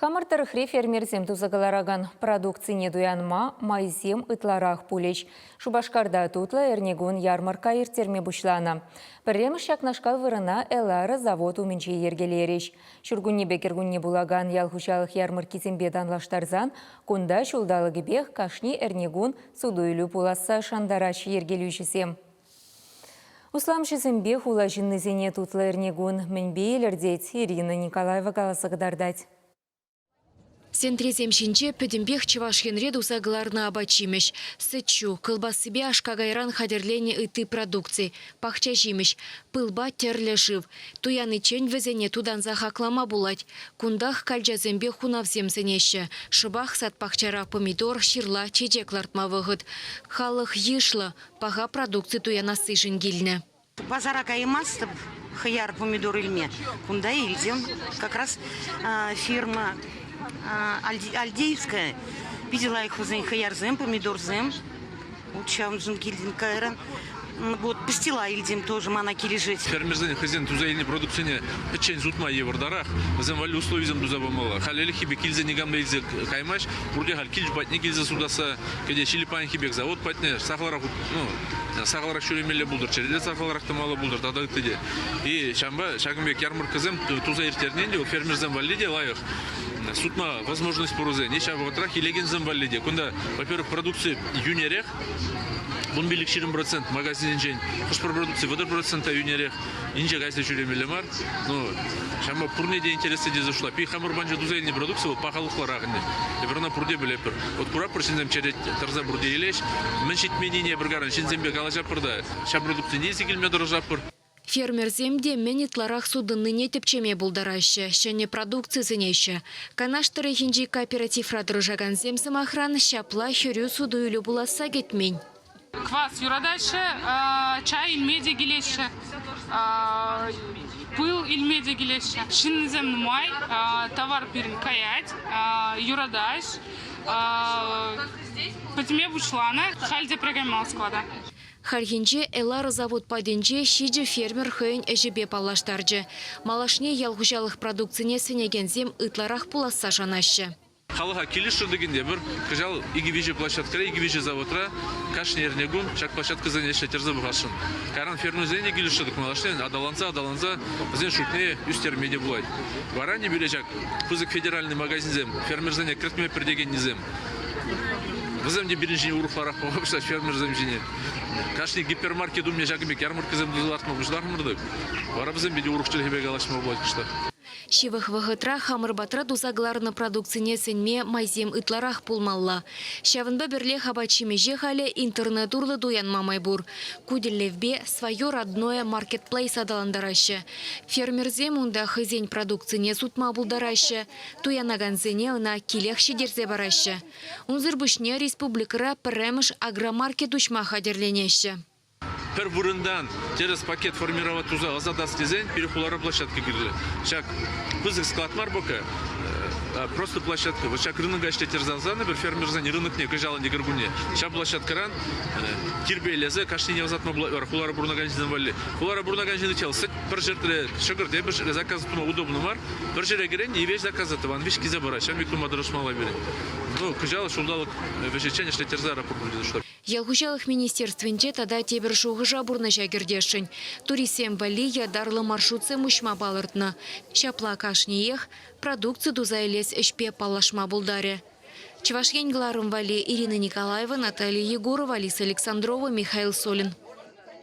Хамар тарыхри фермерзем тузагалараган продукцияне дуянма майзем ытларах пулеч. Шубашкарда тутла эрнегун ярмарка иртерме бушлана. Пірреміш шакнашкал вырына элары завод уменче ергелереш. Шургунне бекергунне булаган ялхушалық ярмарки зембедан лаштарзан, кунда шулдалығы бех кашни эрнегун судуйлю пуласа шандарач ергелюшесем. Усламшы зембех ула жиннызене тутла эрнегун мінбейлердеть Ирина Николаева галасығдардать. Сентрезем шинче пөдімбех чывашхенре дусагларна абачимеш. Сычу, кылбасыбе ашкагайран хадерлене ыты продукции. Пахча жимеш, пылба терле жив. Туяны чень везене тудан захаклама булать. Кундах кальджазембе хунавзем сенеше. Шыбах сад пахчара помидор, ширла, чечеклартма выгыд. Халық ешла, паха продукции туяна сышын гильне. Базара каймас, хаяр помидор ильме. Кунда ильзем, как раз фирма Альдеевская. Видела их в хаярзем, помидорзем. Учам жимкильдин кайран. Вот пастила ильдем тоже манаки лежит. Фермерзен хозяин тузаильный продукция печень зутма евардарах. Зем вали условизем тузабамала. Халели хибе кильзе нигам лейзе каймаш. Бурде хал кильж батни кильзе судаса. Кеде чилипан хибек завод батне. Сахларах сахларах шуремеле булдыр. Череде сахларах тамала булдыр. Тада теде. И шамба шагымбек ярмаркызем тузаиртерненде у фермерзем валиде лайых. Сутма возможность порузе. Не шабы ватрах и легензем валиде. Кунда, во-первых, продукции юнерех. Бун билик 20% магазин инжень. Хошпар продукции 1% юнерех. Инже газде чуремелемар. Ну, шамба пурне де интересы де зашла. Пи хамыр банжа дузайный продукции вот пахалыхларагны. И брана пурде билепер. Вот пура пурсинзем черед тарза бурде илеш. Меншит менение бургарын шинзембе галажа пурда. Ша продукции не изигильме дорожапур. Фермер земде менетларах судынныне тепчеме булдараще, шәне продукции зенеще. Канаштыры хинджи кооператив радырыжаган земсым охран шапла хюрю судуйлю буласа кетмень. Квас юрадайше, чай ильмеде гилеше, пыл ильмеде гилеше. Шиннезем май, товар пирин каять, юрадайш, патиме бушлана, хальде прегаймал склада. Хархинче элар завод паденче шиджи фермер хöyн эжебе паллаштаржы. Малашне ялгужалых продукцияне сенегензем ытларах пуласа жанашы. Халыха келиші дегенде бір кыжал игивижи площадкара, игивижи заводра, кашни эрнегун, чак площадка занеші терзі бұғашын. Каран фермер зене келиші дық малашнен, адаланса, зен шутне үстермеде бұлайды. Варане білежак, пызык федеральный магазинзем, фермер зене кіртме пердеген незем. Віземде біріншіне ұрықларақ болғапшта фермер земжіне. Кашни гипермаркет умне жагымек ярмарка земділартма бұждармырдық. Вара віземде ұрықчылы хебеге алашма болғапшта. Шивых вағытра хамырбатра дузагларны продукцияне сенме майзем ытларах пулмалла. Шавынба бірле хабачимеже халі интернет урлы дуянма майбур. Куделевбе свое родное маркетплейс адаландарашы. Фермерзем унда хызень продукцияне сутма булдарашы. Туянаганзене на килех шидерзе барашы. Унзырбышне республикара пірреміш агромаркет учма хадерленеші. Пер бурындан через пакет формировать туза азадас дизайн перехулара площадка гирли. Шак пызык складмар бока просто площадка. Вот шак рынок гаште терзанзаны бір фермерзан рынок не кыжалы не гыргуне. Шак площадкаран кирбелезе кашни невзатма хулара бурнаганжинен валли. Хулара бурнаганжинен тел сык бір жерде шыгырде бір заказ тума удобно мар. Бір жерде керен не веш заказы тыван веш кизе бара. Шам виктума дырышмала бере. Ну кыжалы шулдалық вешечене ште терзара пургулды что. Ялгужалых министерственче тада тебір шуғы жабурны жагердешін. Турисем вали ядарлы маршрутсы мушма балыртны. Шапла кашниех продукция дузайлес ішпе палашма булдаре. Чувашген гларым вали Ирина Николаева, Наталья Егорова, Алиса Александрова, Михаил Солин.